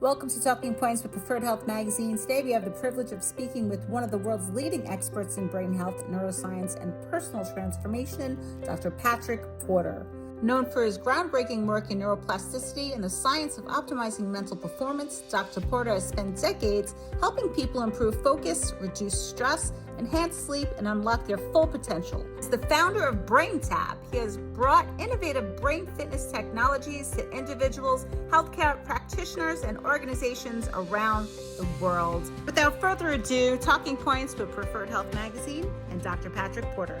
Welcome to Talking Points with Preferred Health Magazine. Today we have the privilege of speaking with one of the world's leading experts in brain health, neuroscience, and personal transformation, Dr. Patrick Porter. Known for his groundbreaking work in neuroplasticity and the science of optimizing mental performance, Dr. Porter has spent decades helping people improve focus, reduce stress, enhance sleep, and unlock their full potential. As the founder of BrainTap, he has brought innovative brain fitness technologies to individuals, healthcare practitioners, and organizations around the world. Without further ado, Talking Points with Preferred Health Magazine and Dr. Patrick Porter.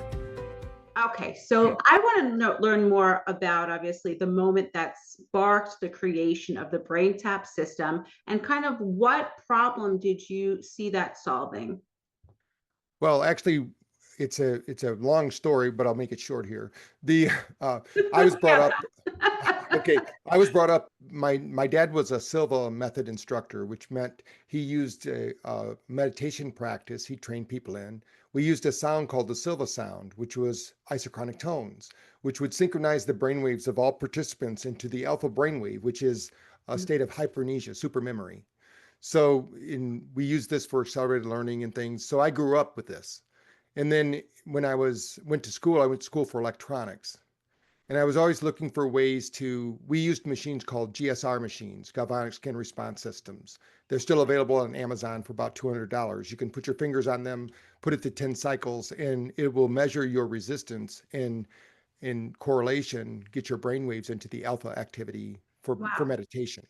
Okay, so I want to learn more about, obviously, the moment that sparked the creation of the BrainTap system and kind of what problem did you see that solving? Well, actually, it's a long story, but I'll make it short here. The I was brought up. Okay, I was brought up. My dad was a Silva method instructor, which meant he used a meditation practice he trained people in. We used a sound called the Silva sound, which was isochronic tones, which would synchronize the brainwaves of all participants into the alpha brainwave, which is a state of hypermnesia, supermemory. So we use this for accelerated learning and things. So I grew up with this. And then when I went to school, I went to school for electronics. And I was always looking for ways we used machines called GSR machines, galvanic skin response systems. They're still available on Amazon for about $200. You can put your fingers on them, put it to 10 cycles, and it will measure your resistance and in correlation, get your brain waves into the alpha activity for meditation.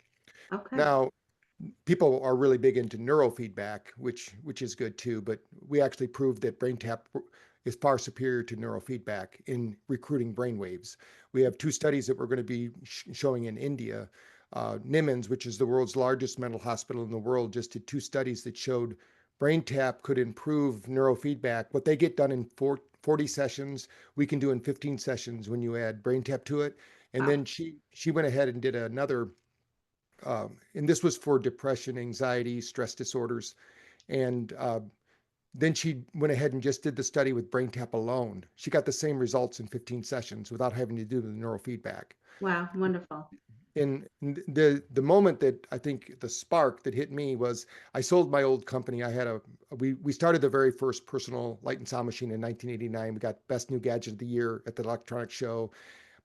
Okay. Now, people are really big into neurofeedback, which is good too, but we actually proved that BrainTap is far superior to neurofeedback in recruiting brainwaves. We have two studies that we're going to be showing in India. Nimmons, which is the world's largest mental hospital in the world, just did two studies that showed BrainTap could improve neurofeedback. What they get done in 40 sessions, we can do in 15 sessions when you add BrainTap to it. And then she went ahead and did another and this was for depression, anxiety, stress disorders. And then she went ahead and just did the study with BrainTap alone. She got the same results in 15 sessions without having to do the neurofeedback. Wow, wonderful. And the moment that I think the spark that hit me was I sold my old company. We started the very first personal light and sound machine in 1989. We got Best New Gadget of the Year at the electronics show,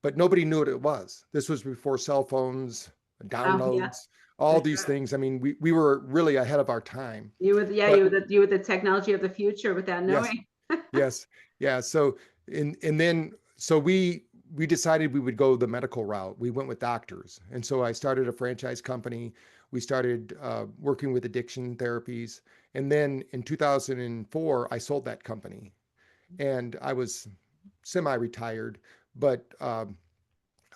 but nobody knew what it was. This was before cell phones, downloads, all these things. I mean, we were really ahead of our time. You were the technology of the future without knowing. Yes. Yeah. So we decided we would go the medical route. We went with doctors. And so I started a franchise company. We started working with addiction therapies. And then in 2004, I sold that company. And I was semi-retired, but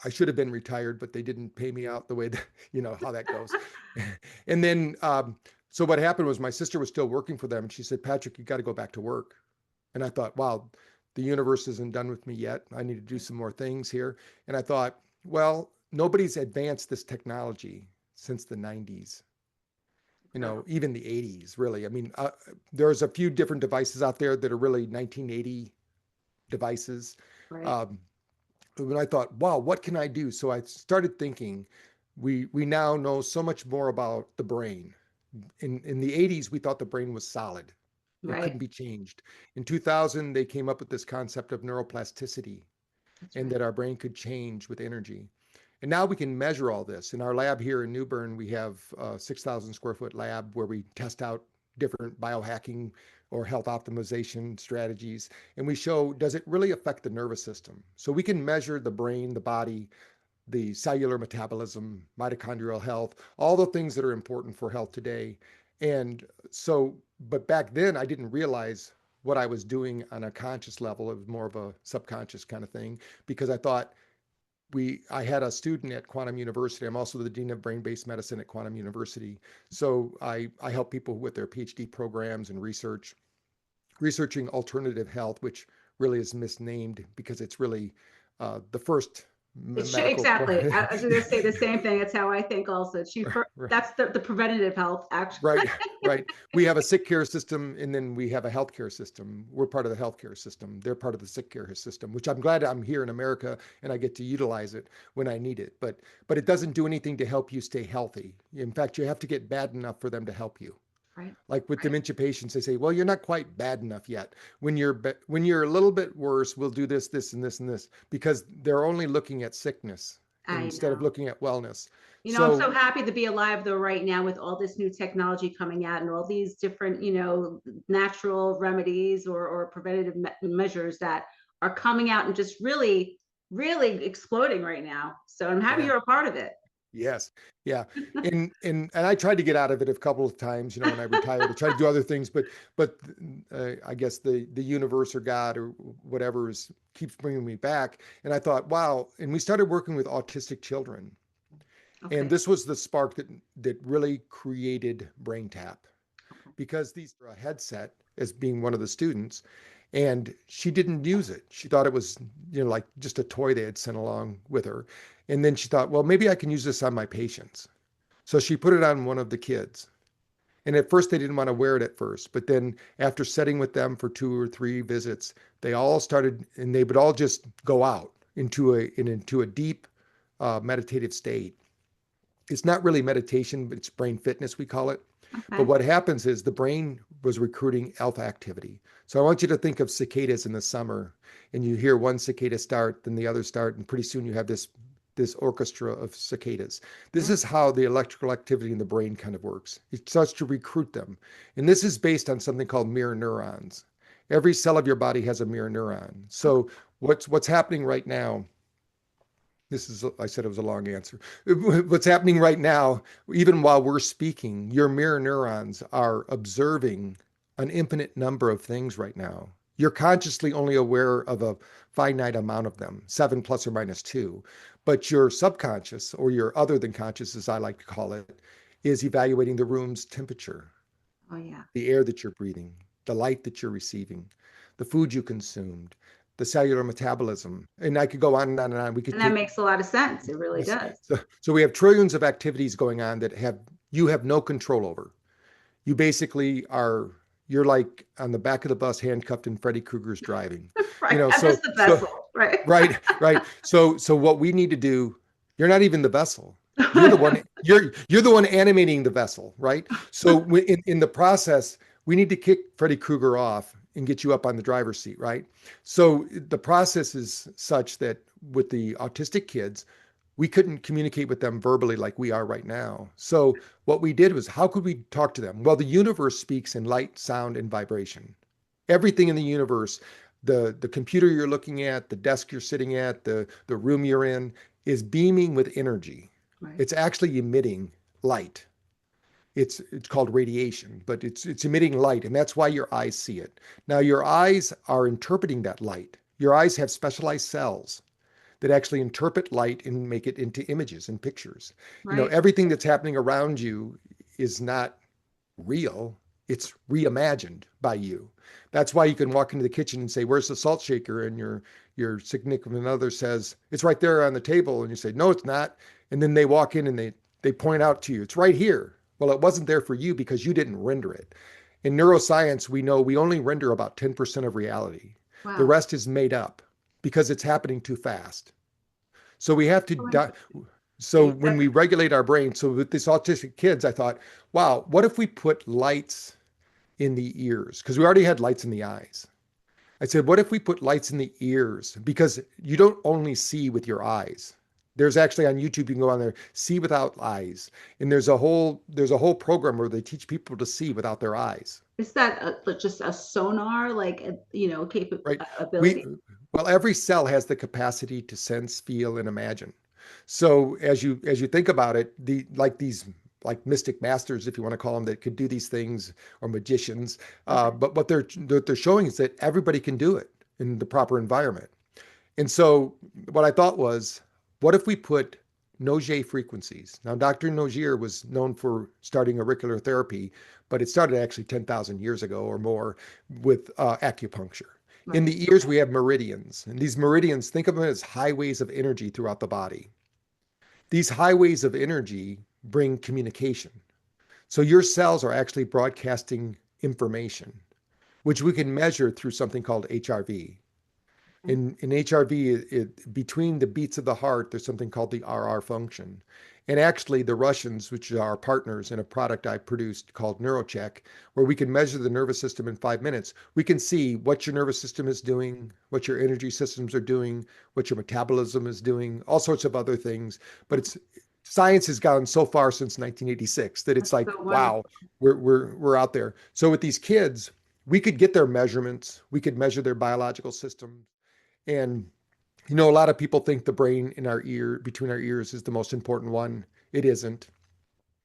I should have been retired, but they didn't pay me out the way that, how that goes. And then, so what happened was my sister was still working for them. And she said, Patrick, you got to go back to work. And I thought, wow, the universe isn't done with me yet. I need to do some more things here. And I thought, well, nobody's advanced this technology since the 90s, even the 80s, really. I mean, there's a few different devices out there that are really 1980 devices. Right. But I thought, wow, what can I do? So I started thinking, we now know so much more about the brain. In the 80s, we thought the brain was solid. It couldn't be changed. In 2000, they came up with this concept of neuroplasticity and that our brain could change with energy. And now we can measure all this. In our lab here in New Bern, we have a 6,000 square foot lab where we test out different biohacking or health optimization strategies. And we show, does it really affect the nervous system? So we can measure the brain, the body, the cellular metabolism, mitochondrial health, all the things that are important for health today. And so, but back then I didn't realize what I was doing on a conscious level. It was more of a subconscious kind of thing, because I thought I had a student at Quantum University. I'm also the Dean of Brain-Based Medicine at Quantum University. So I help people with their PhD programs and researching alternative health, which really is misnamed because it's really the first medical point. Exactly. I was going to say the same thing. It's how I think also. Right. That's the preventative health, actually. Right, right. We have a sick care system and then we have a healthcare system. We're part of the healthcare system. They're part of the sick care system, which I'm glad I'm here in America and I get to utilize it when I need it. But it doesn't do anything to help you stay healthy. In fact, you have to get bad enough for them to help you. Right. Like with Right. dementia patients, they say, "Well, you're not quite bad enough yet. When you're a little bit worse, we'll do this, this, and this, and this," because they're only looking at sickness I instead of know. looking at wellness. I'm So so happy to be alive though right now with all this new technology coming out and all these different, natural remedies or preventative measures that are coming out and just really, really exploding right now. So I'm happy yeah. you're a part of it. Yes. Yeah. And I tried to get out of it a couple of times, when I retired to try to do other things, but I guess the universe or God or whatever keeps bringing me back. And I thought, wow. And we started working with autistic children. And Okay. this was the spark that really created BrainTap, Okay. because these were a headset as being one of the students, and she didn't use it. She thought it was, like just a toy they had sent along with her. And then she thought, well, maybe I can use this on my patients. So she put it on one of the kids. And at first they didn't want to wear it at first, but then after sitting with them for 2 or 3 visits, they all started, and they would all just go out into a deep meditative state. It's not really meditation, but it's brain fitness, we call it. But Okay. what happens is the brain was recruiting alpha activity. So I want you to think of cicadas in the summer, and you hear one cicada start, then the other start, and pretty soon you have this orchestra of cicadas. This Yeah. is how the electrical activity in the brain kind of works. It starts to recruit them. And this is based on something called mirror neurons. Every cell of your body has a mirror neuron. Okay. So what's happening right now, I said it was a long answer. What's happening right now, even while we're speaking, your mirror neurons are observing an infinite number of things right now. You're consciously only aware of a finite amount of them, 7 plus or minus 2. But your subconscious, or your other than conscious, as I like to call it, is evaluating the room's temperature, Oh yeah. the air that you're breathing, the light that you're receiving, the food you consumed, the cellular metabolism. And I could go on and on and on. We could And that take makes a lot of sense. It really Yes. does. So we have trillions of activities going on that you have no control over. You basically you're like on the back of the bus handcuffed and Freddy Krueger's driving. Right. I'm So just the vessel, right? right. So what we need to do, you're not even the vessel. You're the one you're the one animating the vessel, right? So in the process, we need to kick Freddy Krueger off and get you up on the driver's seat, right? So the process is such that with the autistic kids, we couldn't communicate with them verbally like we are right now. So what we did was, how could we talk to them? Well, the universe speaks in light, sound, and vibration. Everything in the universe, the computer you're looking at, the desk you're sitting at, the room you're in, is beaming with energy. Right. It's actually emitting light. It's called radiation, but it's emitting light, and that's why your eyes see it. Now your eyes are interpreting that light. Your eyes have specialized cells that actually interpret light and make it into images and pictures. Right. Everything that's happening around you is not real. It's reimagined by you. That's why you can walk into the kitchen and say, "Where's the salt shaker?" And your significant other says, "It's right there on the table." And you say, "No, it's not." And then they walk in and they point out to you, "It's right here." Well, it wasn't there for you because you didn't render it. In neuroscience, we know we only render about 10% of reality. The Wow. rest is made up because it's happening too fast. So we have So to, so when interesting. we regulate our brain, so with these autistic kids, I thought, wow, what if we put lights in the ears? Because we already had lights in the eyes. I said, what if we put lights in the ears? Because you don't only see with your eyes. There's actually on YouTube, you can go on there, see without eyes. And there's a whole program where they teach people to see without their eyes. Is that just a sonar, like, Right. ability? Well, every cell has the capacity to sense, feel, and imagine. So as you think about it, these mystic masters, if you want to call them, that could do these things, or magicians. Okay. But what they're showing is that everybody can do it in the proper environment. And so what I thought was, what if we put Nogier frequencies? Now, Dr. Nogier was known for starting auricular therapy, but it started actually 10,000 years ago or more with acupuncture. In Right. the ears, we have meridians. And these meridians, think of them as highways of energy throughout the body. These highways of energy bring communication. So your cells are actually broadcasting information, which we can measure through something called HRV. In HRV, between the beats of the heart, there's something called the RR function. And actually, the Russians, which are our partners in a product I produced called NeuroCheck, where we can measure the nervous system in 5 minutes, we can see what your nervous system is doing, what your energy systems are doing, what your metabolism is doing, all sorts of other things. But it's science has gone so far since 1986 that it's That's like, so wow, wonderful. we're out there. So with these kids, we could get their measurements, we could measure their biological system. And a lot of people think the brain in our ear, between our ears, is the most important one. It isn't.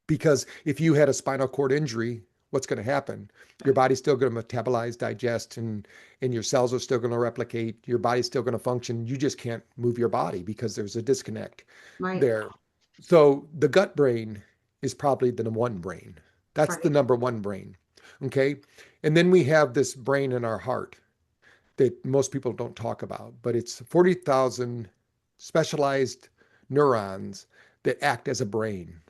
Because if you had a spinal cord injury, what's going to happen? Your body's still going to metabolize, digest, and your cells are still going to replicate. Your body's still going to function. You just can't move your body because there's a disconnect Right. there. So the gut brain is probably the number one brain. That's the Right. number one brain. Okay. And then we have this brain in our heart that most people don't talk about, but it's 40,000 specialized neurons that act as a brain.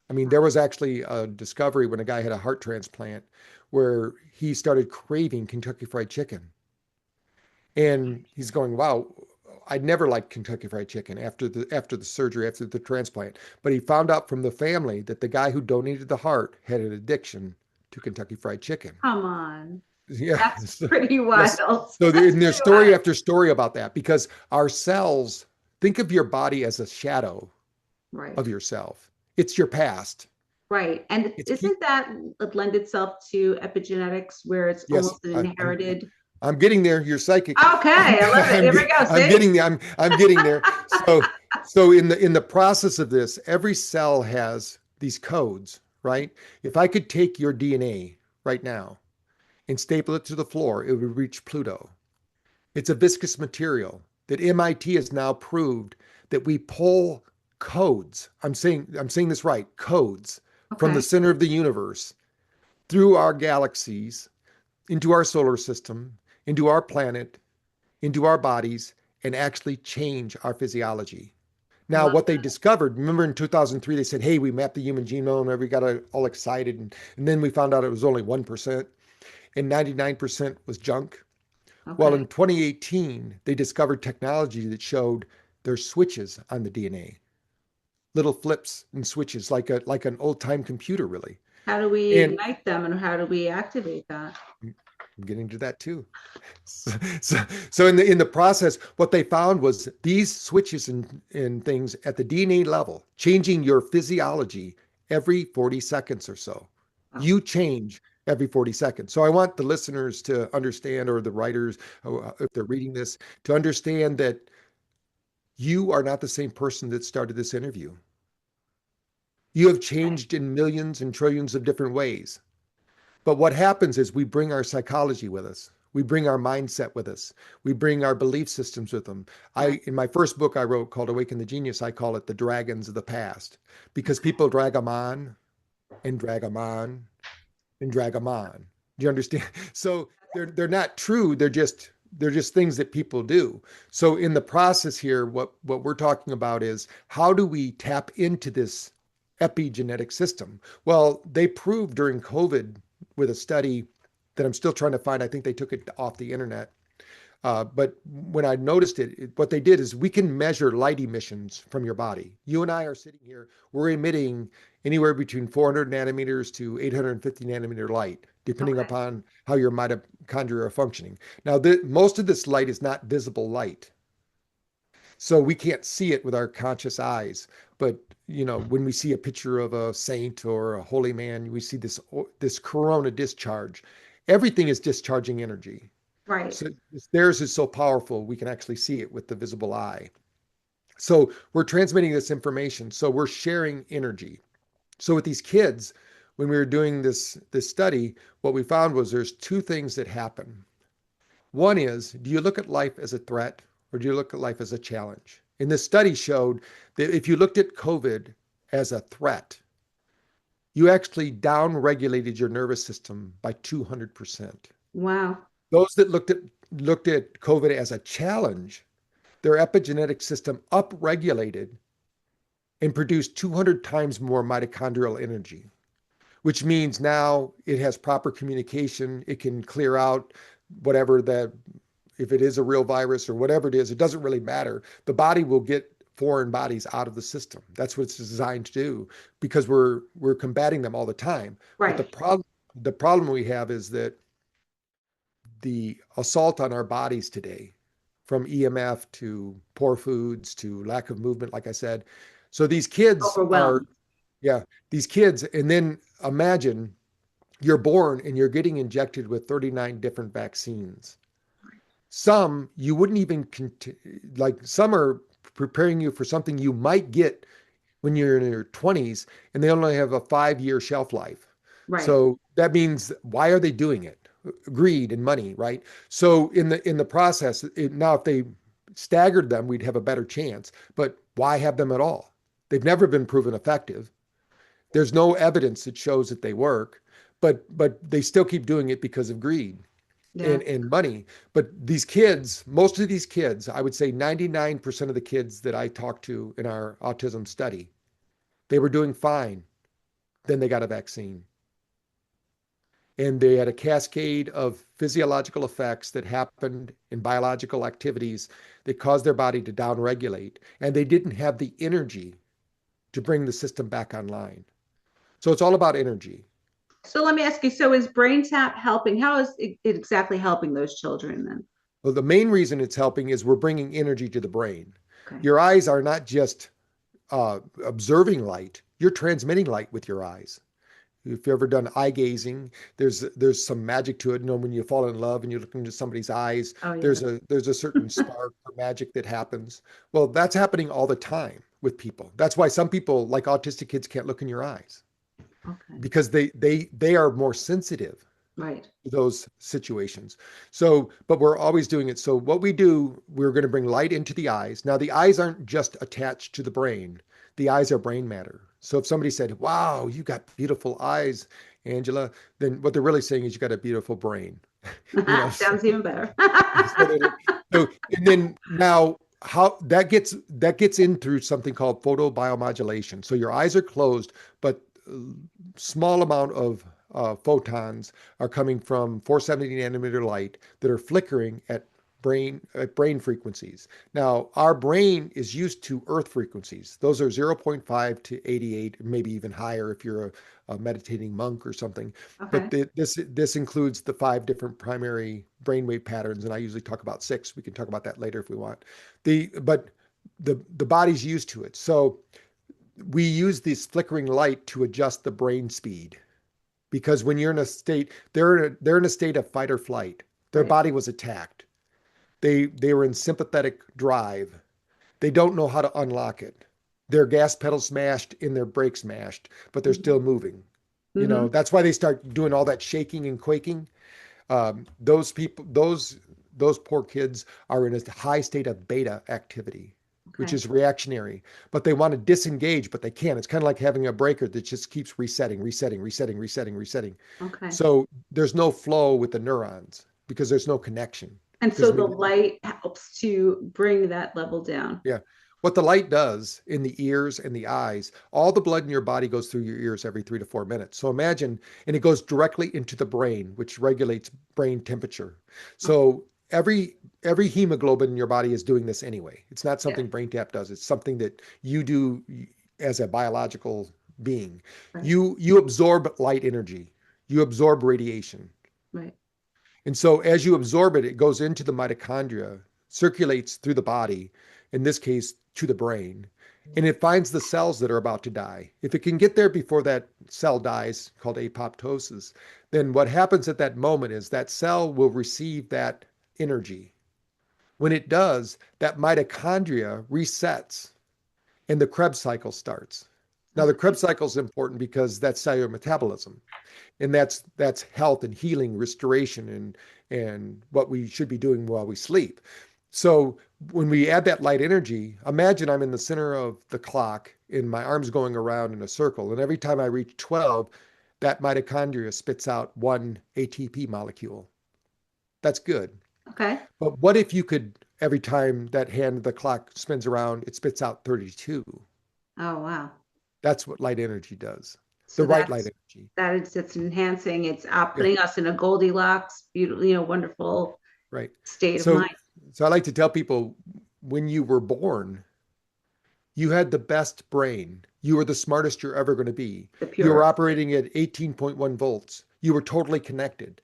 I mean, there was actually a discovery when a guy had a heart transplant where he started craving Kentucky Fried Chicken. And he's going, wow, I'd never liked Kentucky Fried Chicken after the surgery, after the transplant. But he found out from the family that the guy who donated the heart had an addiction to Kentucky Fried Chicken. Come on. Yeah. That's pretty Yes. wild. So That's there's pretty story wild. after story about that because our cells, think of your body as a shadow Right. of yourself. It's your past. Right. And It's keep isn't that lend itself to epigenetics where it's Yes, almost an inherited? I'm getting there. You're psychic. Okay, I love it. There we go. I'm See? getting there. I'm getting there. So in the process of this, every cell has these codes, right? If I could take your DNA right now and staple it to the floor, it would reach Pluto. It's a viscous material that MIT has now proved that we pull codes. I'm saying this right, codes from the Okay. center of the universe through our galaxies into our solar system, into our planet, into our bodies, and actually change our physiology. Now, Love what they discovered, remember in 2003, they said, hey, we mapped the human genome, and we got all excited. And then we found out it was only 1%, and 99% was junk. that. Well, Okay. in 2018, they discovered technology that showed there's switches on the DNA, little flips and switches, like an old time computer, really. How do we And ignite them and how do we activate that? I'm getting to that too. So, so, so in the process, what they found was these switches and things at the DNA level, changing your physiology every 40 seconds or so. Oh, You change every 40 seconds. So I want the listeners to understand, or the writers, if they're reading this, to understand that you are not the same person that started this interview. You have okay. changed in millions and trillions of different ways. But what happens is we bring our psychology with us. We bring our mindset with us. We bring our belief systems with them. Right. In my first book I wrote called Awaken the Genius, I call it the dragons of the past because Okay. people drag them on and drag them on and drag them on. Do you understand? So they're not true. They're just things that people do. So in the process here, what we're talking about is how do we tap into this epigenetic system? Well, they proved during COVID with a study that I'm still trying to find. I think they took it off the internet. But when I noticed what they did is we can measure light emissions from your body. You and I are sitting here, we're emitting anywhere between 400 nanometers to 850 nanometer light, depending Okay. upon how your mitochondria are functioning. Now, most of this light is not visible light. So we can't see it with our conscious eyes. But when we see a picture of a saint or a holy man, we see this corona discharge. Everything is discharging energy. Right. So theirs is so powerful, we can actually see it with the visible eye. So we're transmitting this information. So we're sharing energy. So with these kids, when we were doing this study, what we found was there's two things that happen. One is, do you look at life as a threat or do you look at life as a challenge? And this study showed that if you looked at COVID as a threat, you actually down regulated your nervous system by 200%. Wow. those that looked at COVID as a challenge, their epigenetic system upregulated and produced 200 times more mitochondrial energy, which means now it has proper communication. It can clear out whatever that, if it is a real virus or whatever it is, it doesn't really matter. The body will get foreign bodies out of the system. That's what it's designed to do because we're combating them all the time. But Right. the problem we have is that the assault on our bodies today, from EMF to poor foods to lack of movement, like I said. So these kids are, Overwhelmed. yeah, these kids, and then imagine you're born and you're getting injected with 39 different vaccines. Some you wouldn't even, like some are preparing you for something you might get when you're in your 20s and they only have a 5-year shelf life. Right. So that means why are they doing it? Greed and money, right? So in the process, now if they staggered them, we'd have a better chance. But why have them at all? They've never been proven effective. There's no evidence that shows that they work, but they still keep doing it because of greed Yeah. and money. But these kids, most of these kids, I would say 99% of the kids that I talked to in our autism study, they were doing fine. Then they got a vaccine. And they had a cascade of physiological effects that happened in biological activities that caused their body to downregulate. And they didn't have the energy to bring the system back online. So it's all about energy. So let me ask you, so is BrainTap helping? How is it exactly helping those children then? Well, the main reason it's helping is we're bringing energy to the brain. Okay. Your eyes are not just observing light, you're transmitting light with your eyes. If you've ever done eye gazing, there's some magic to it. You know, when you fall in love and you look into somebody's eyes, Oh, yeah. there's a certain spark or magic that happens. Well, that's happening all the time with people. That's why some people, like autistic kids, can't look in your eyes Okay. because they are more sensitive Right. to those situations. So, but we're always doing it. So what we do, we're going to bring light into the eyes. Now, the eyes aren't just attached to the brain. The eyes are brain matter. So if somebody said, "Wow, you got beautiful eyes, Angela," then what they're really saying is you got a beautiful brain. You know, so, Sounds even better. so and then now how that gets in through something called photobiomodulation. So your eyes are closed, but small amount of photons are coming from 470 nanometer light that are flickering at brain frequencies. Now, our brain is used to earth frequencies. Those are zero point 0.5 to 88, maybe even higher if you're a meditating monk or something. Okay. But this includes the 5 different primary brainwave patterns, and I usually talk about 6. We can talk about that later if we want. But the body's used to it. So we use this flickering light to adjust the brain speed because when you're in a state, they're in a state of fight or flight. Their Right. body was attacked. They were in sympathetic drive. They don't know how to unlock it. Their gas pedal smashed and their brakes smashed, but they're still moving. You know, Mm-hmm. that's why they start doing all that shaking and quaking. Those people, those poor kids are in a high state of beta activity, which Okay. is reactionary, but they want to disengage, but they can't. It's kind of like having a breaker that just keeps resetting, resetting, resetting, resetting, resetting. Okay. So there's no flow with the neurons because there's no connection. And so Because the maybe, light helps to bring that level down. yeah. What the light does in the ears and the eyes, all the blood in your body goes through your ears every 3 to 4 minutes. So imagine, and it goes directly into the brain, which regulates brain temperature. Okay. So every hemoglobin in your body is doing this anyway. It's not Yeah. something BrainTap does. It's something that you do as a biological being. Right. You absorb light energy. You absorb radiation. Right. And so as you absorb it, it goes into the mitochondria, circulates through the body, in this case, to the brain, and it finds the cells that are about to die. If it can get there before that cell dies, called apoptosis, then what happens at that moment is that cell will receive that energy. When it does, that mitochondria resets and the Krebs cycle starts. Now, the Okay. Krebs cycle is important because that's cellular metabolism, and that's health and healing, restoration, and what we should be doing while we sleep. So when we add that light energy, imagine I'm in the center of the clock and my arm's going around in a circle, and every time I reach 12, that mitochondria spits out one ATP molecule. That's good. Okay. But what if you could, every time that hand of the clock spins around, it spits out 32? Oh, wow. That's what light energy does. The So right light energy. it's enhancing, it's out Yeah, putting us in a Goldilocks, beautiful, wonderful right. state of So, mind. so I like to tell people when you were born, you had the best brain. You were the smartest you're ever going to be. The You were pure. operating at 18.1 volts. You were totally connected.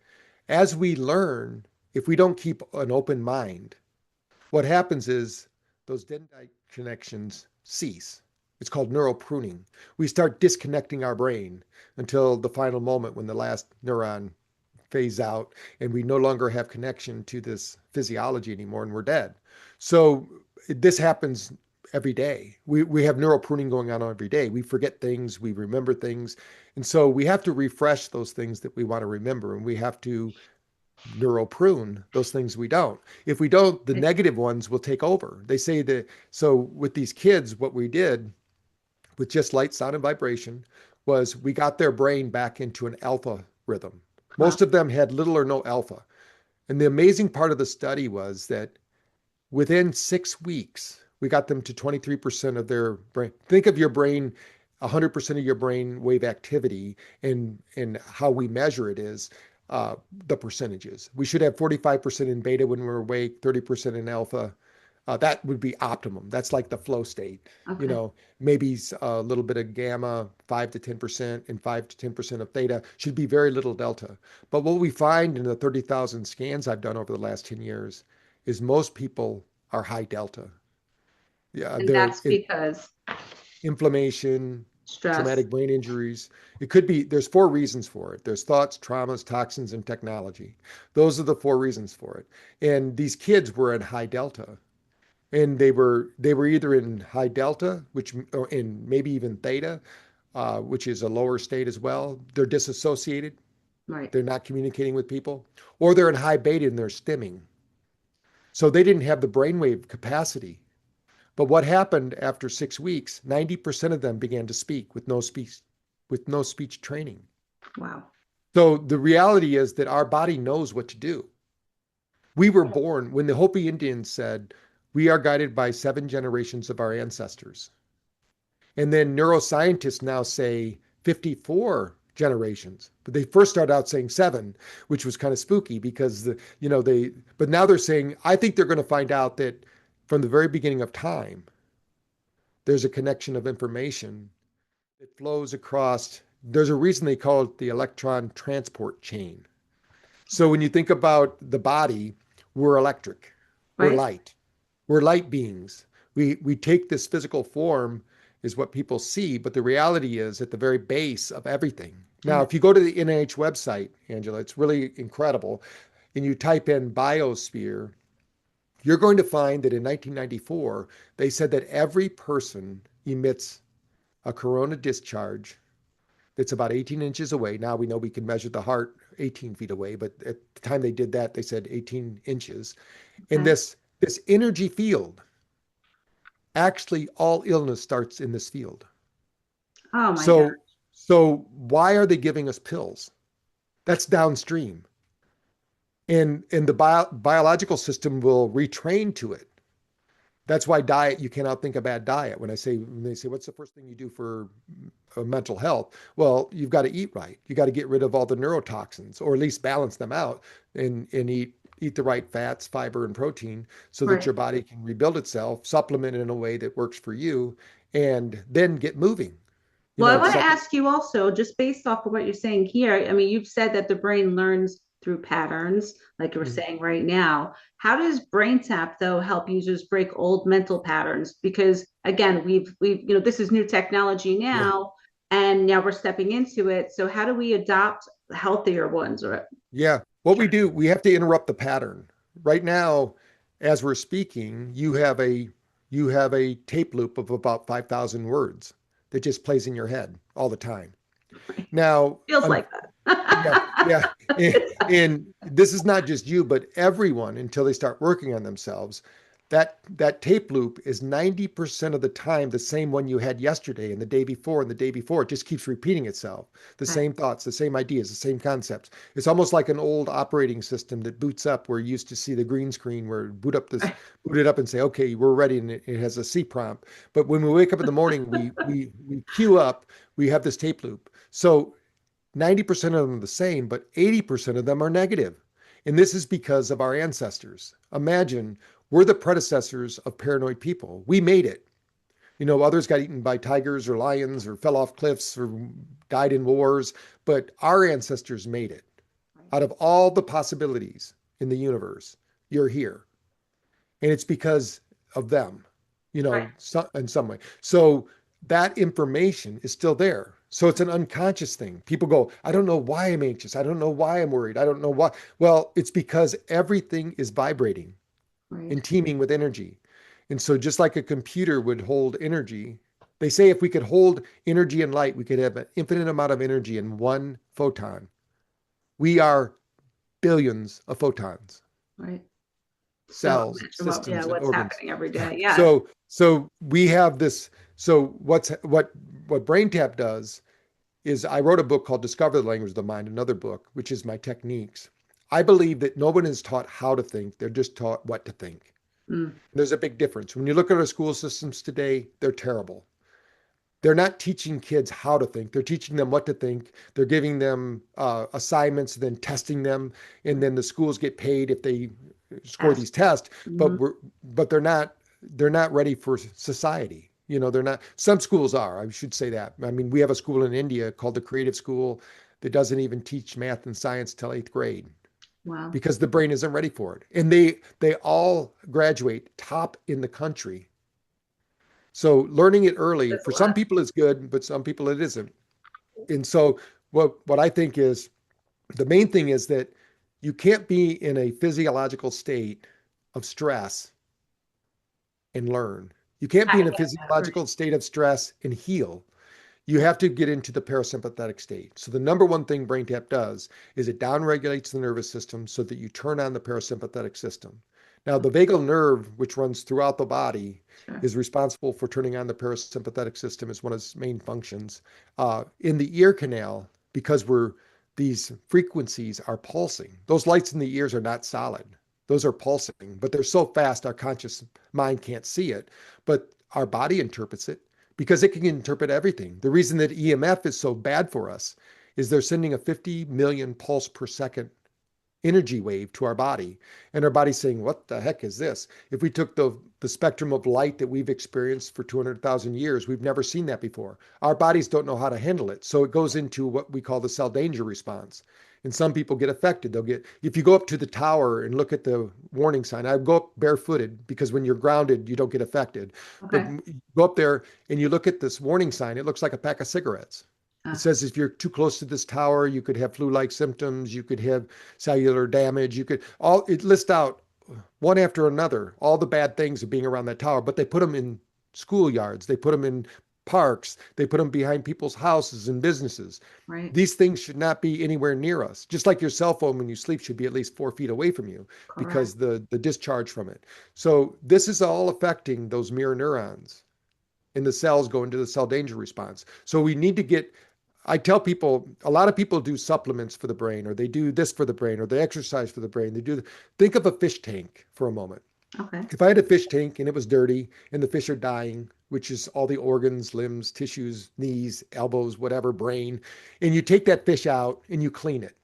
As we learn, if we don't keep an open mind, what happens is those dendrite connections cease. It's called neural pruning. We start disconnecting our brain until the final moment when the last neuron phase out and we no longer have connection to this physiology anymore and we're dead. So this happens every day. We have neural pruning going on every day. We forget things, we remember things. And so we have to refresh those things that we want to remember, and we have to neural prune those things we don't. If we don't, the negative ones will take over. They say that, so with these kids, what we did with just light, sound, and vibration was we got their brain back into an alpha rhythm. Wow. Most of them had little or no alpha. And the amazing part of the study was that within 6 weeks, we got them to 23% of their brain. Think of your brain, 100% of your brain wave activity, and how we measure it is the percentages. We should have 45% in beta when we're awake, 30% in alpha. That would be optimum. That's like the flow state. Okay. Maybe a little bit of gamma, 5 to 10%, and 5 to 10% of theta should be very little delta. But what we find in the 30,000 scans I've done over the last 10 years is most people are high delta. Yeah, And that's because inflammation, stress. traumatic brain injuries. It could be, there's 4 reasons for it. There's thoughts, traumas, toxins, and technology. Those are the 4 reasons for it. And these kids were in high delta. And they were either in high delta, which or in maybe even theta, which is a lower state as well. They're disassociated. Right. They're not communicating with people, or they're in high beta and they're stimming. So they didn't have the brainwave capacity. But what happened after 6 weeks? 90% of them began to speak with no speech training. Wow. So the reality is that our body knows what to do. We were born when the Hopi Indians said, we are guided by 7 generations of our ancestors. And then neuroscientists now say 54 generations. But they first started out saying 7, which was kind of spooky because but now they're saying, I think they're going to find out that from the very beginning of time, there's a connection of information that flows across. There's a reason they call it the electron transport chain. So when you think about the body, we're electric, we're Right. light, we're light beings. We take this physical form is what people see, but the reality is at the very base of everything. Now, if you go to the NIH website, Angela, it's really incredible, and you type in biosphere, you're going to find that in 1994, they said that every person emits a corona discharge that's about 18 inches away. Now we know we can measure the heart 18 feet away, but at the time they did that, they said 18 inches. And Okay. this energy field, actually all illness starts in this field. Oh my God. So why are they giving us pills? That's downstream. And the biological system will retrain to it. That's why diet, you cannot think a bad diet. When they say, what's the first thing you do for mental health? Well, you've got to eat right. You got to get rid of all the neurotoxins, or at least balance them out, and eat the right fats, fiber, and protein so that Right. your body can rebuild itself, supplement it in a way that works for you, and then get moving. Well, I want to Second, ask you also, just based off of what you're saying here, I mean, you've said that the brain learns through patterns, like you were saying right now. How does BrainTap, though, help users break old mental patterns? Because again, this is new technology yeah, now, and now we're stepping into it. So how do we adopt healthier ones? Or yeah. What we do, we have to interrupt the pattern. Right now, as we're speaking, you have a tape loop of about 5,000 words that just plays in your head all the time. Now, feels like yeah, that. yeah. And this is not just you, but everyone until they start working on themselves. that tape loop is 90% of the time the same one you had yesterday and the day before and the day before. It just keeps repeating itself. The Okay. same thoughts, the same ideas, the same concepts. It's almost like an old operating system that boots up where you used to see the green screen where boot it up and say, okay, we're ready, and it has a C prompt. But when we wake up in the morning, we queue up, we have this tape loop. So 90% of them are the same, but 80% of them are negative. And this is because of our ancestors. Imagine we're the predecessors of paranoid people. We made it. Others got eaten by tigers or lions or fell off cliffs or died in wars, but our ancestors made it. Out of all the possibilities in the universe, you're here. And it's because of them, Right. in some way. So that information is still there. So it's an unconscious thing. People go, I don't know why I'm anxious. I don't know why I'm worried. I don't know why. Well, it's because everything is vibrating Right. and teeming with energy. And so just like a computer would hold energy, they say if we could hold energy and light, we could have an infinite amount of energy in one photon. We are billions of photons, Right. So cells, imagine systems, and what's organs. happening every day. Yeah. So we have this. So what BrainTap does is I wrote a book called Discover the Language of the Mind, another book, which is my techniques. I believe that no one is taught how to think. They're just taught what to think. Mm. There's a big difference. When you look at our school systems today, they're terrible. They're not teaching kids how to think. They're teaching them what to think. They're giving them assignments, then testing them, and then the schools get paid if they score Yes. these tests. Mm-hmm. But they're not ready for society. They're not. Some schools are. I should say that. I mean, we have a school in India called the Creative School that doesn't even teach math and science till 8th grade Wow. because the brain isn't ready for it. And they all graduate top in the country. So learning it early That's a for some lot. people is good, but some people it isn't. And so what I think is the main thing is that you can't be in a physiological state of stress and learn. You can't be in a Right. physiological state of stress and heal. You have to get into the parasympathetic state. So the number one thing BrainTap does is it downregulates the nervous system so that you turn on the parasympathetic system. Now, the vagal nerve, which runs throughout the body, Sure. is responsible for turning on the parasympathetic system as one of its main functions. In the ear canal, because these frequencies are pulsing. Those lights in the ears are not solid. Those are pulsing, but they're so fast our conscious mind can't see it. But our body interprets it because it can interpret everything. The reason that EMF is so bad for us is they're sending a 50 million pulse per second energy wave to our body. And our body's saying, what the heck is this? If we took the spectrum of light that we've experienced for 200,000 years, we've never seen that before. Our bodies don't know how to handle it. So it goes into what we call the cell danger response. And some people get affected. If you go up to the tower and look at the warning sign, I go up barefooted because when you're grounded, you don't get affected. But Okay. you go up there and you look at this warning sign, it looks like a pack of cigarettes. It Ah, says if you're too close to this tower, you could have flu-like symptoms, you could have cellular damage, it lists out one after another all the bad things of being around that tower, but they put them in schoolyards, they put them in parks, they put them behind people's houses and businesses. right. These things should not be anywhere near us. Just like your cell phone when you sleep should be at least 4 feet away from you Correct. because the discharge from it. So this is all affecting those mirror neurons and the cells go into the cell danger response. So we need to I tell people, a lot of people do supplements for the brain, or they do this for the brain, or they exercise for the brain. Think of a fish tank for a moment. Okay. If I had a fish tank and it was dirty and the fish are dying, which is all the organs, limbs, tissues, knees, elbows, whatever, brain, and you take that fish out and you clean it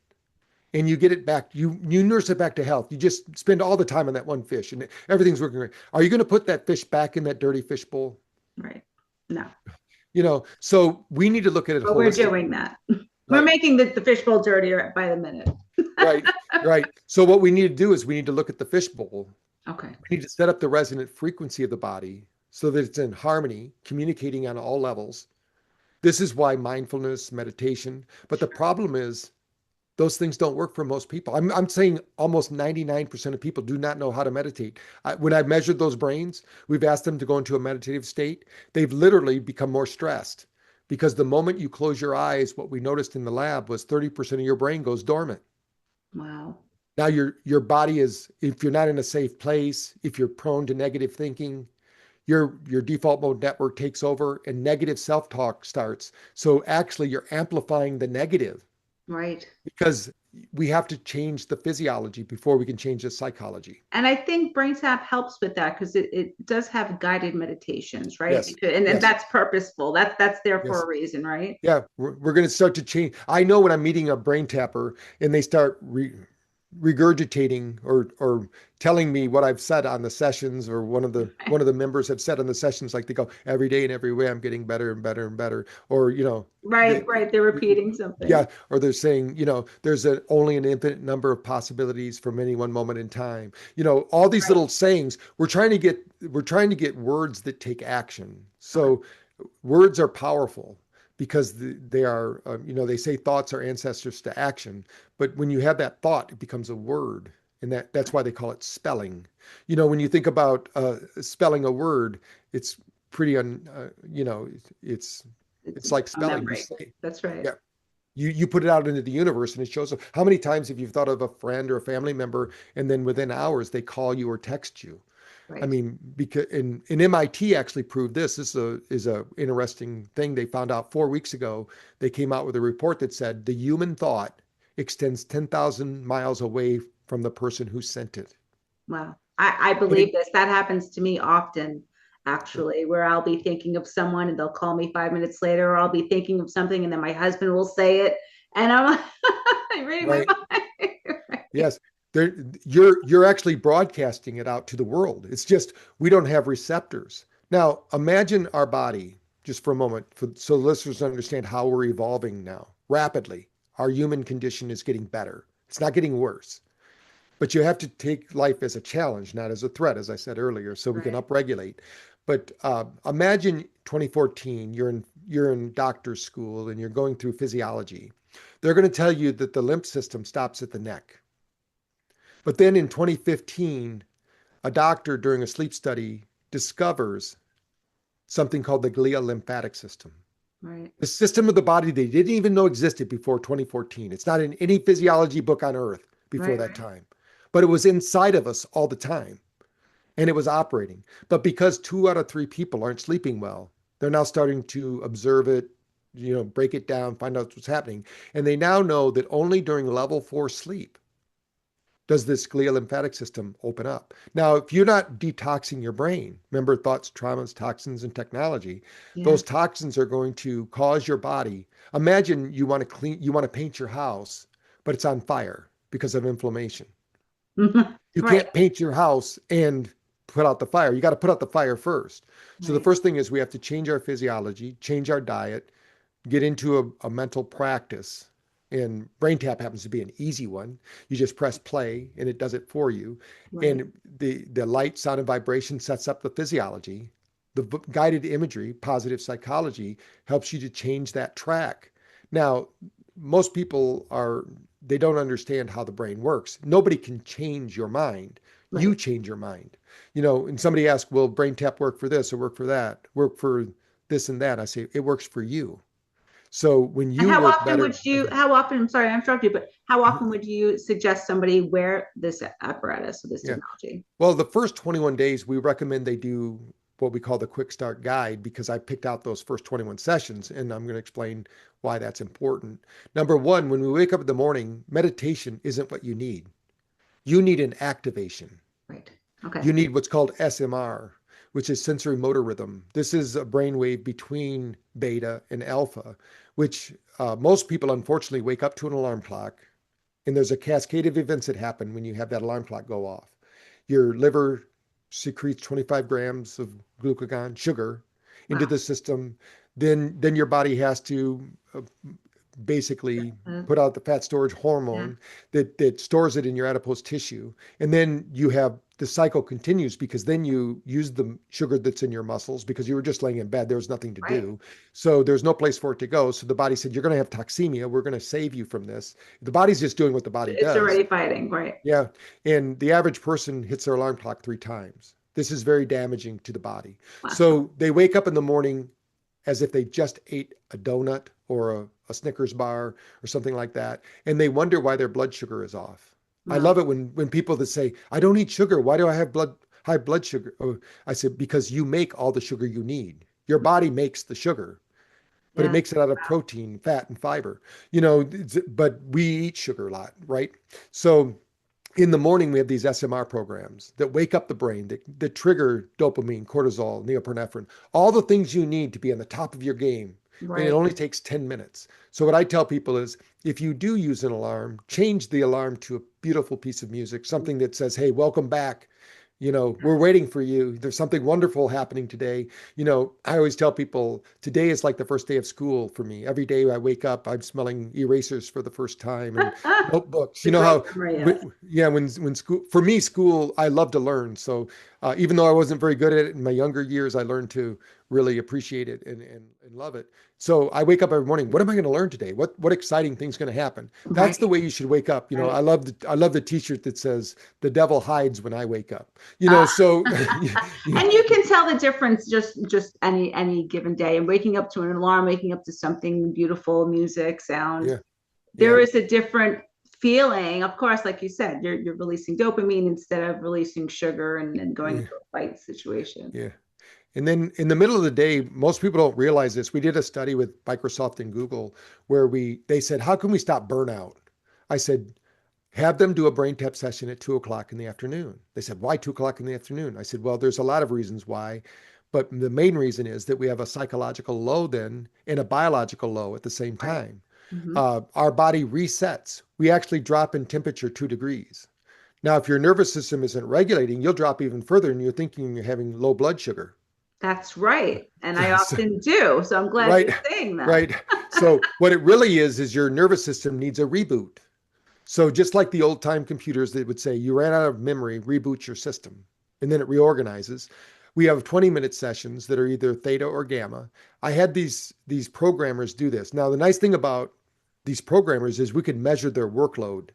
and you get it back, you nurse it back to health. You just spend all the time on that one fish and everything's working right. Are you going to put that fish back in that dirty fish bowl? Right. No, So we need to look at it but we're holistically. doing that. We're Right. making the fishbowl dirtier by the minute. Right, right. So what we need to do is we need to look at the fishbowl. Okay. We need to set up the resonant frequency of the body so that it's in harmony, communicating on all levels. This is why mindfulness, meditation, but the problem is those things don't work for most people. I'm saying almost 99% of people do not know how to meditate. When I've measured those brains, we've asked them to go into a meditative state. They've literally become more stressed because the moment you close your eyes, what we noticed in the lab was 30% of your brain goes dormant. Wow. Now your body is, if you're not in a safe place, if you're prone to negative thinking, your default mode network takes over and negative self-talk starts. So actually you're amplifying the negative Right. because we have to change the physiology before we can change the psychology. And I think BrainTap helps with that because it does have guided meditations, right? Yes. And Yes. that's purposeful. That's there for Yes. a reason, right? Yeah, we're going to start to change. I know when I'm meeting a brain tapper and they start regurgitating or telling me what I've said on the sessions, or one of the members have said on the sessions, like they go, every day and every way I'm getting better and better and better, or Right, they, right. They're repeating something. yeah, or they're saying, there's only an infinite number of possibilities from any one moment in time. All these Right. little sayings. We're trying to get words that take action. Okay. So words are powerful because they are, they say thoughts are ancestors to action. But when you have that thought, it becomes a word. And that's why they call it spelling. When you think about spelling a word, it's pretty, it's It's like a spelling. You memory. say, That's right. yeah, you put it out into the universe and it shows up. How many times have you thought of a friend or a family member and then within hours they call you or text you? I Right. mean, because and MIT actually proved this. This is a interesting thing they found out 4 weeks ago. They came out with a report that said the human thought extends 10,000 miles away from the person who sent it. Wow. I And believe it, this. That happens to me often, actually, where I'll be thinking of someone and they'll call me 5 minutes later, or I'll be thinking of something and then my husband will say it. And I'm like, I'm reading my right? mind. Yes. There, you're actually broadcasting it out to the world. It's just we don't have receptors. Now, imagine our body just for a moment, so listeners understand how we're evolving now rapidly. Our human condition is getting better. It's not getting worse. But you have to take life as a challenge, not as a threat, as I said earlier, so we can Right. upregulate. But imagine 2014, you're in doctor's school and you're going through physiology. They're going to tell you that the lymph system stops at the neck. But then in 2015, a doctor during a sleep study discovers something called the glial lymphatic system. Right. The system of the body they didn't even know existed before 2014. It's not in any physiology book on earth before Right. that Right. time, but it was inside of us all the time and it was operating. But because 2 out of 3 people aren't sleeping well, they're now starting to observe it, break it down, find out what's happening. And they now know that only during level 4 sleep does this glial lymphatic system open up. Now, if you're not detoxing your brain, remember thoughts, traumas, toxins, and technology, Yeah. those toxins are going to cause your body. Imagine you want to paint your house, but it's on fire because of inflammation. You Right. can't paint your house and put out the fire. You got to put out the fire first. So the Right. first thing is we have to change our physiology, change our diet, get into a mental practice. And BrainTap happens to be an easy one. You just press play and it does it for you. Right. And the light, sound, and vibration sets up the physiology. The guided imagery, positive psychology, helps you to change that track. Now, most people they don't understand how the brain works. Nobody can change your mind. You Right. change your mind. And somebody asks, will BrainTap work for this or work for that, work for this and that? I say, it works for you. So when And you work better, how often, I'm sorry, I interrupted you, but how often would you suggest somebody wear this apparatus or this yeah. technology? Well, the first 21 days, we recommend they do what we call the quick start guide because I picked out those first 21 sessions and I'm going to explain why that's important. Number one, when we wake up in the morning, meditation isn't what you need. You need an activation. Right. Okay. You need what's called SMR, which is sensory motor rhythm. This is a brainwave between beta and alpha, which most people unfortunately wake up to an alarm clock. And there's a cascade of events that happen when you have that alarm clock go off. Your liver secretes 25 grams of glucagon, sugar, into Wow. the system. Then your body has to basically Uh, put out the fat storage yeah. hormone that stores it in your adipose tissue. And then you have the cycle continues because then you use the sugar that's in your muscles because you were just laying in bed. There was nothing to Right. do. So there's no place for it to go. So the body said, you're going to have toxemia. We're going to save you from this. The body's just doing what the body It's does. already fighting. Right. Yeah. And the average person hits their alarm clock 3 times. This is very damaging to the body. Wow. So they wake up in the morning as if they just ate a donut or a Snickers bar or something like that. And they wonder why their blood sugar is off. I Wow. love it when people that say, I don't eat sugar. Why do I have high blood sugar? Oh, I said, because you make all the sugar you need. Your body makes the sugar, but it Yeah. makes it out of protein, fat, and fiber. You know, but we eat sugar a lot, right? So in the morning, we have these SMR programs that wake up the brain, that trigger dopamine, cortisol, neoepinephrine, all the things you need to be on the top of your game. And it Right. only takes 10 minutes. So what I tell people is, if you do use an alarm, change the alarm to a beautiful piece of music, something that says, hey, welcome back. You know, we're waiting for you. There's something wonderful happening today. You know, I always tell people today is like the first day of school for me. Every day I wake up, I'm smelling erasers for the first time and notebooks. The You know great how, memory, yes. yeah, when school, for me, school, I love to learn. So even though I wasn't very good at it in my younger years, I learned to really appreciate it and love it. So I wake up every morning. What am I going to learn today? What exciting thing's going to happen? That's the Right. way you should wake up. You know, Right. I love the T-shirt that says "The devil hides when I wake up." You know, Uh, so and you can tell the difference just any given day. And waking up to an alarm, waking up to something beautiful, music, sound. yeah, There yeah, is a different feeling. Of course, like you said, you're releasing dopamine instead of releasing sugar and going yeah, into a fight situation. yeah. And then in the middle of the day, most people don't realize this. We did a study with Microsoft and Google where they said, how can we stop burnout? I said, have them do a brain tap session at 2 o'clock in the afternoon. They said, why 2 o'clock in the afternoon? I said, well, there's a lot of reasons why, but the main reason is that we have a psychological low then and a biological low at the same Right. time. Mm-hmm. Our body resets. We actually drop in temperature 2 degrees. Now, if your nervous system isn't regulating, you'll drop even further and you're thinking you're having low blood sugar. That's right. And I So, often do. So I'm glad right, you're saying that. right. So what it really is your nervous system needs a reboot. So just like the old time computers that would say you ran out of memory, reboot your system, and then it reorganizes. We have 20-minute sessions that are either theta or gamma. I had these programmers do this. Now the nice thing about these programmers is we could measure their workload.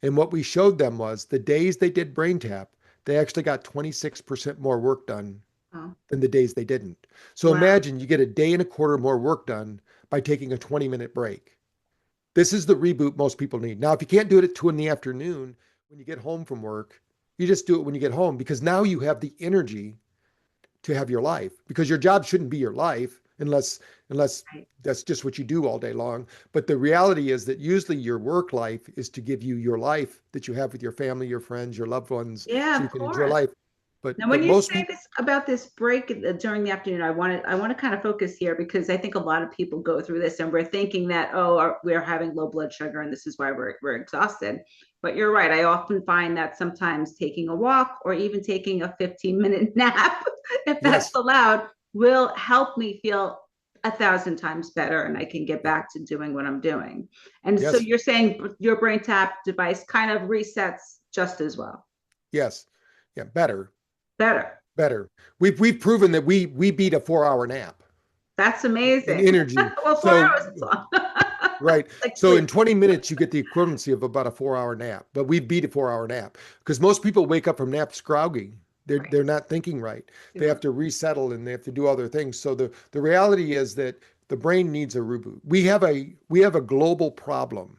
And what we showed them was the days they did BrainTap, they actually got 26% more work done Oh, than the days they didn't. So wow. imagine you get a day and a quarter more work done by taking a 20-minute break. This is the reboot most people need. Now, if you can't do it at 2 in the afternoon, when you get home from work, you just do it when you get home because now you have the energy to have your life because your job shouldn't be your life unless Right. that's just what you do all day long. But the reality is that usually your work life is to give you your life that you have with your family, your friends, your loved ones, Yeah, so you of can enjoy course. life. Now, when But you most say people, this about this break during the afternoon, I want to kind of focus here because I think a lot of people go through this and we're thinking that we're having low blood sugar and this is why we're exhausted. But you're right. I often find that sometimes taking a walk or even taking a 15-minute nap, if that's yes, allowed, will help me feel 1,000 times better and I can get yeah, back to doing what I'm doing. And so yes, you're saying your brain tap device kind of resets just as well. yes, yeah, better, Better. better. We've proven that we beat a 4 hour nap That's in amazing. energy. Well, 4 hours So is long. right. Like So sleep. in 20 minutes, you get the equivalency of about a 4 hour nap, but we beat a 4 hour nap because most people wake up from naps groggy. Right. They're not thinking right. They They have were- to resettle and they have to do other things. So the reality is that the brain needs a reboot. We have a global problem.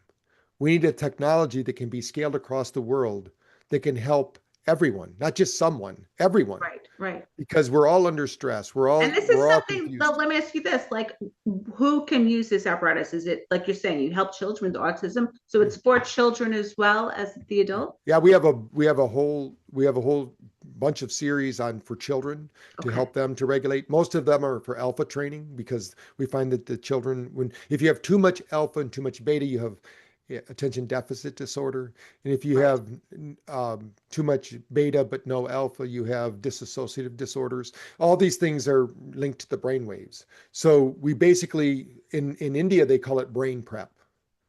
We need a technology that can be scaled across the world that can help everyone, not just someone, everyone, Right, right. because we're all under stress. We're And all this is we're all something, though, confused. let me ask you this, like who can use this apparatus? Is it like you're saying, you help children with autism? So it's for children as well as the Yeah, adult? yeah, we have a whole bunch of series on for children to Okay. help them to regulate. Most of them are for alpha training because we find that the children, when if you have too much alpha and too much beta, you have attention deficit disorder, and if you Right. have too much beta but no alpha, you have dissociative disorders. All these things are linked to the brain waves. So we basically in India they call it brain prep.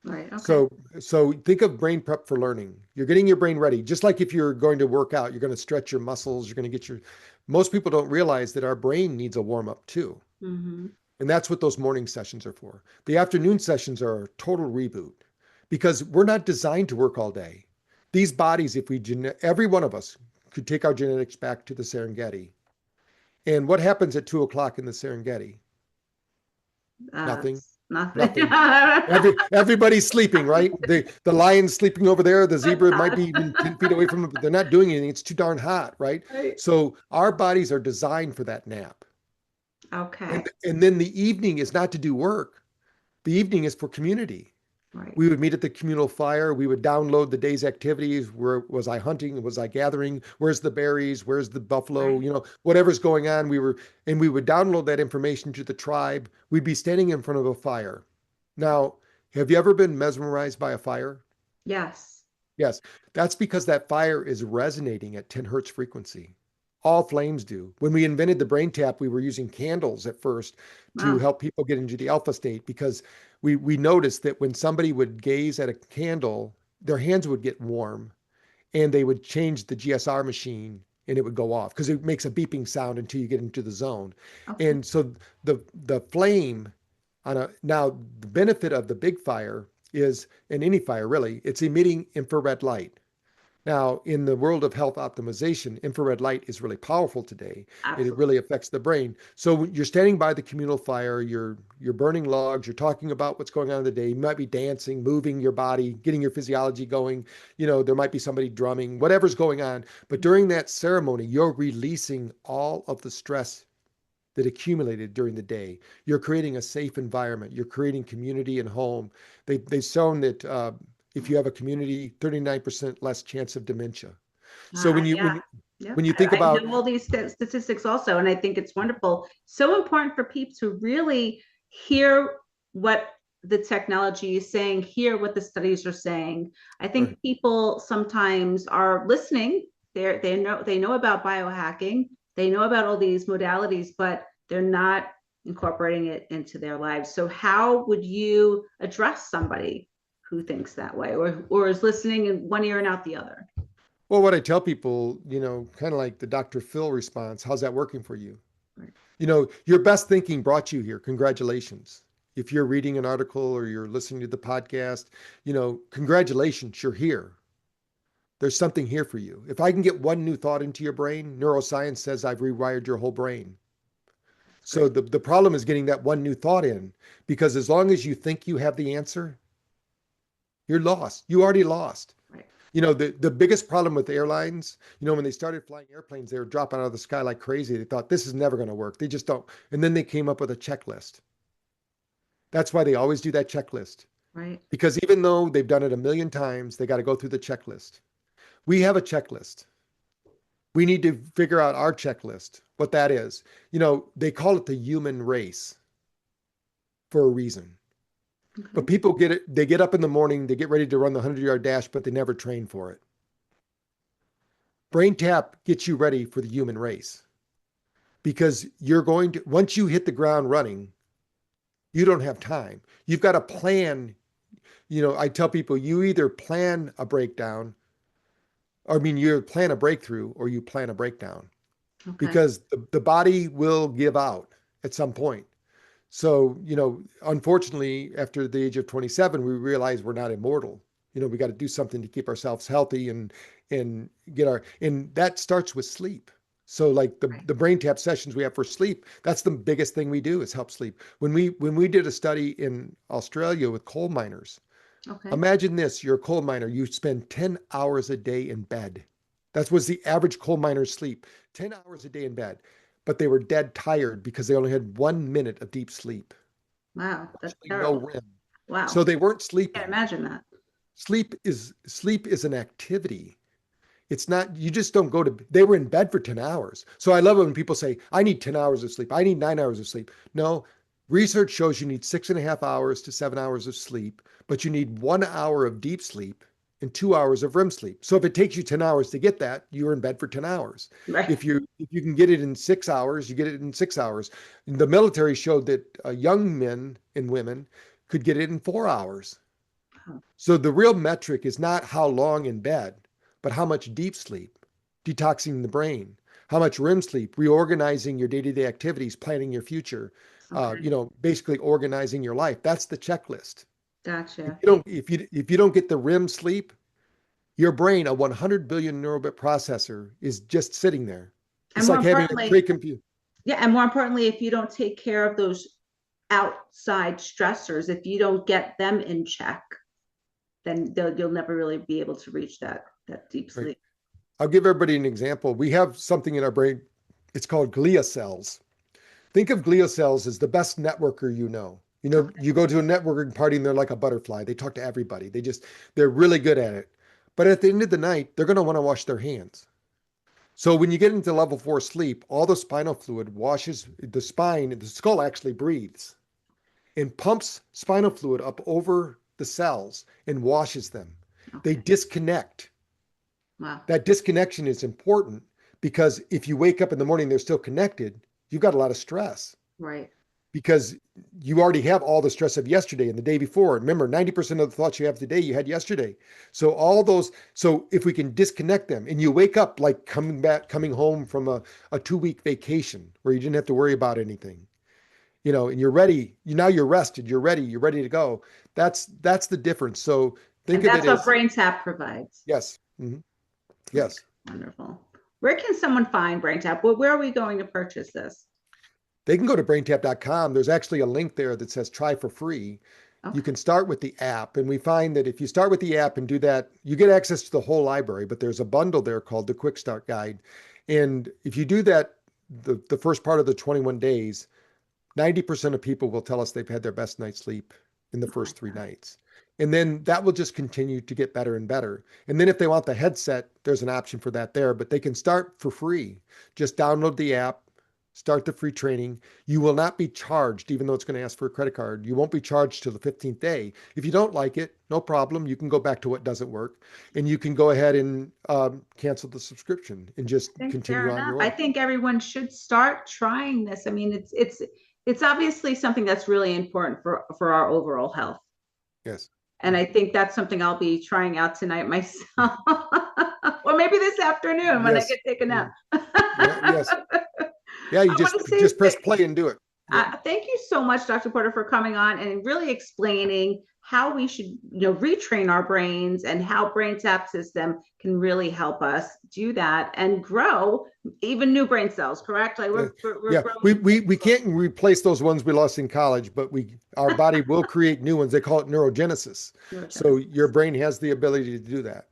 Right. Okay. So, so think of brain prep for learning. You're getting your brain ready. Just like if you're going to work out, you're going to stretch your muscles, you're going to get your, most people don't realize that our brain needs a warm up too. Mm-hmm. And that's what those morning sessions are for. The afternoon sessions are a total reboot because we're not designed to work all day. These bodies, if every one of us could take our genetics back to the Serengeti. And what happens at 2 o'clock in the Serengeti? Uh, Nothing. Nothing. Nothing. Everybody's sleeping, right? The lion's sleeping over there. The zebra might be even 10 feet away from them, but they're not doing anything. It's too darn hot, right? Right. So our bodies are designed for that nap. Okay. And then the evening is not to do work. The evening is for community. Right. We would meet at the communal fire. We would download the day's activities. Where was I hunting? Was I gathering? Where's the berries? Where's the buffalo? Right. You know, whatever's going on. We would download that information to the tribe. We'd be standing in front of a fire. Now, have you ever been mesmerized by a fire? Yes. Yes. That's because that fire is resonating at 10 hertz frequency. All flames do. When we invented the BrainTap, we were using candles at first to Wow. help people get into the alpha state because we noticed that when somebody would gaze at a candle, their hands would get warm and they would change the GSR machine and it would go off because it makes a beeping sound until you get into the zone. Okay. And so the flame now the benefit of the big fire is, in any fire really, it's emitting infrared light. Now, in the world of health optimization, infrared light is really powerful today. It Absolutely. really affects the brain. So when you're standing by the communal fire, you're burning logs, you're talking about what's going on in the day. You might be dancing, moving your body, getting your physiology going. You know, there might be somebody drumming, whatever's going on. But during that ceremony, you're releasing all of the stress that accumulated during the day. You're creating a safe environment. You're creating community and home. They've shown that if you have a community, 39% less chance of dementia. So when you Yeah. when you Yeah. when you think I about know all these statistics also, and I think it's wonderful. So important for people to really hear what the technology is saying, hear what the studies are saying. I right, think people sometimes are listening. They know about biohacking, they know about all these modalities, but they're not incorporating it into their lives. So how would you address somebody who thinks that way, or is listening in one ear and out the other? well, what I tell people, kind of like the Dr. Phil response, how's that working for you? Right. Your best thinking brought you here. Congratulations. If you're reading an article or you're listening to the podcast, congratulations, you're here. There's something here for you. If I can get one new thought into your brain, neuroscience says I've rewired your whole brain. So Great. the problem is getting that one new thought in, because as long as you think you have the answer, you're lost. You already lost. Right. The biggest problem with airlines, when they started flying airplanes, they were dropping out of the sky like crazy. They thought this is never going to work. They just don't. And then they came up with a checklist. That's why they always do that checklist. Right. Because even though they've done it a million times, they got to go through the checklist. We have a checklist. We need to figure out our checklist, what that is. They call it the human race for a reason. Okay. But people they get up in the morning, they get ready to run the 100-yard dash, but they never train for it. BrainTap gets you ready for the human race because once you hit the ground running, you don't have time. You've got to plan. I tell people you either plan a breakdown, you plan a breakthrough or you plan a breakdown, Okay. because the body will give out at some point. So, unfortunately, after the age of 27, we realize we're not immortal. We got to do something to keep ourselves healthy and and that starts with sleep. So like the Right. BrainTap sessions we have for sleep, that's the biggest thing we do is help sleep. When we did a study in Australia with coal miners, Okay. imagine this, you're a coal miner, you spend 10 hours a day in bed. That was the average coal miner's sleep, 10 hours a day in bed. But they were dead tired because they only had 1 minute of deep sleep. Wow. That's Actually, no terrible. REM. So Wow. they weren't Can't sleeping. imagine that. Sleep is an activity. It's not, you just don't go to, they were in bed for 10 hours. So I love it when people say, I need 10 hours of sleep. I need 9 hours of sleep. No, research shows you need 6.5 hours to 7 hours of sleep, but you need 1 hour of deep sleep and 2 hours of REM sleep. So if it takes you 10 hours to get that, you're in bed for 10 hours. Right. If you can get it in 6 hours, you get it in 6 hours. The military showed that young men and women could get it in 4 hours. Wow. So the real metric is not how long in bed, but how much deep sleep, detoxing the brain, how much REM sleep, reorganizing your day-to-day activities, planning your future, Okay. basically organizing your life. That's the checklist. If Gotcha. you don't, if you don't get the REM sleep, your brain, a 100 billion neurobit processor, is just sitting there. And It's more like having a importantly, great computer. yeah, and more importantly, if you don't take care of those outside stressors, if you don't get them in check, then you'll never really be able to reach that deep sleep. Right. I'll give everybody an example. We have something in our brain. It's called glia cells. Think of glia cells as the best networker you know. You know, you go to a networking party and they're like a butterfly. They talk to everybody. They're really good at it. But at the end of the night, they're going to want to wash their hands. So when you get into level 4 sleep, all the spinal fluid washes the spine, and the skull actually breathes and pumps spinal fluid up over the cells and washes them. They disconnect. Wow. That disconnection is important because if you wake up in the morning, they're still connected, you've got a lot of stress. Right. Because you already have all the stress of yesterday and the day before. Remember, 90% of the thoughts you have today, you had yesterday. So if we can disconnect them and you wake up like coming home from a 2-week vacation where you didn't have to worry about anything, and you're ready, now you're rested, you're ready to go. That's the difference. So think of it as. That's what BrainTap provides. Yes. Mm-hmm. Yes. Wonderful. Where can someone find BrainTap? Well, where are we going to purchase this? They can go to braintap.com. There's actually a link there that says try for free. Okay. You can start with the app. And we find that if you start with the app and do that, you get access to the whole library, but there's a bundle there called the Quick Start Guide. And if you do that, the first part of the 21 days, 90% of people will tell us they've had their best night's sleep in the first 3 nights. And then that will just continue to get better and better. And then if they want the headset, there's an option for that there, but they can start for free. Just download the app, start the free training. You will not be charged, even though it's going to ask for a credit card. You won't be charged till the 15th day. If you don't like it, no problem. You can go back to what doesn't work, and you can go ahead and cancel the subscription and just continue on your way. I think everyone should start trying this. I mean, it's obviously something that's really important for our overall health. Yes. And I think that's something I'll be trying out tonight myself, or maybe this afternoon when I get taken out. Yes. Yeah, you just press play and do it. Yeah. Thank you so much, Dr. Porter, for coming on and really explaining how we should, retrain our brains and how BrainTap system can really help us do that and grow even new brain cells. Correct? Like we're we can't replace those ones we lost in college, but our body will create new ones. They call it neurogenesis. So your brain has the ability to do that.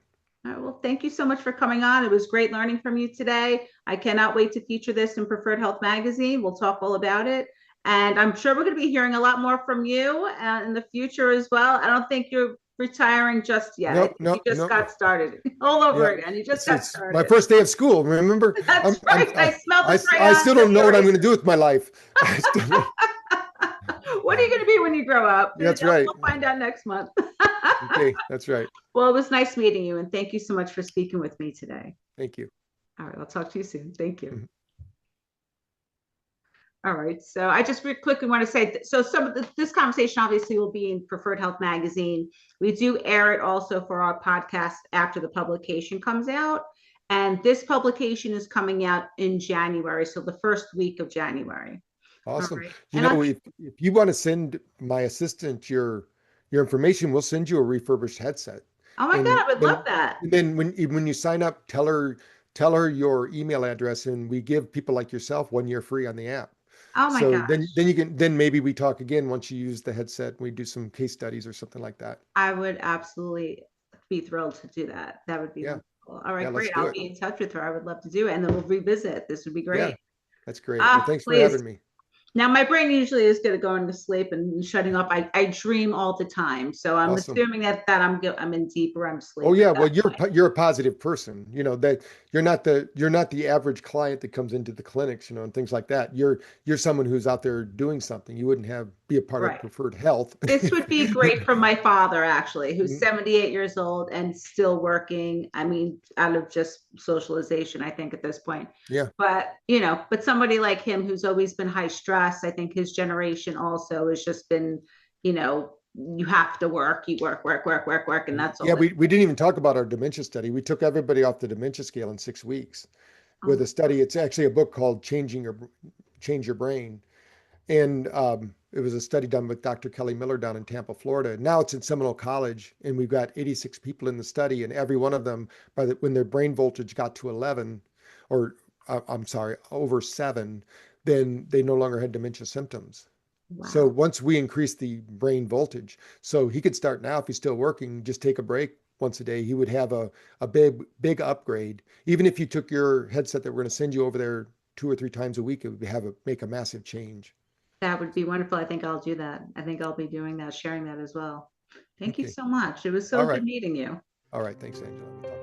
All right, well, thank you so much for coming on. It was great learning from you today. I cannot wait to feature this in Preferred Health Magazine. We'll talk all about it. And I'm sure we're going to be hearing a lot more from you in the future as well. I don't think you're retiring just yet. You just got started all over again. You just got started. My first day of school, remember? That's right. I smelled the I still don't know what I'm going to do with my life. What are you going to be when you grow up? That's right. We'll find out next month. Okay, that's right. Well, it was nice meeting you, and thank you so much for speaking with me today. Thank you. All right, I'll talk to you soon. Thank you. Mm-hmm. All right, so I just quickly want to say, so some of this conversation obviously will be in Preferred Health Magazine. We do air it also for our podcast after the publication comes out. And this publication is coming out in January, so the first week of January. Awesome. Right. If you want to send my assistant your information, we'll send you a refurbished headset. Oh my God, I would love that. And then when you sign up, tell her your email address, and we give people like yourself 1 year free on the app. Oh my gosh. Then maybe we talk again once you use the headset and we do some case studies or something like that. I would absolutely be thrilled to do that. That would be wonderful. All right, great. I'll be in touch with her. I would love to do it. And then we'll revisit. This would be great. Yeah, that's great. Well, thanks for having me. Now, my brain usually is good at going to sleep and shutting off. I dream all the time, so I'm assuming that I'm in deep REM sleep. Oh yeah, well you're a positive person. That you're not the average client that comes into the clinics, and things like that. You're someone who's out there doing something. You wouldn't be a part of Preferred Health. This would be great for my father, actually, who's 78 years old and still working. I mean, out of just socialization, I think at this point. Yeah. But somebody like him who's always been high stress. I think his generation also has just been, you have to work, you work, and that's all. Yeah, we didn't even talk about our dementia study. We took everybody off the dementia scale in 6 weeks with a study. It's actually a book called Change Your Brain. And it was a study done with Dr. Kelly Miller down in Tampa, Florida. Now it's in Seminole College, and we've got 86 people in the study, and every one of them, when their brain voltage got to 11, or over 7, then they no longer had dementia symptoms. So Wow. once we increase the brain voltage, so he could start now if he's still working, just take a break once a day. He would have a big upgrade. Even if you took your headset that we're going to send you over there 2 or 3 times a week, it would make a massive change. That would be wonderful. I think I'll do that. I think I'll be doing that, sharing that as well. Thank you Okay. so much. It was All so right. good meeting you. All right. Thanks, Angela. We'll talk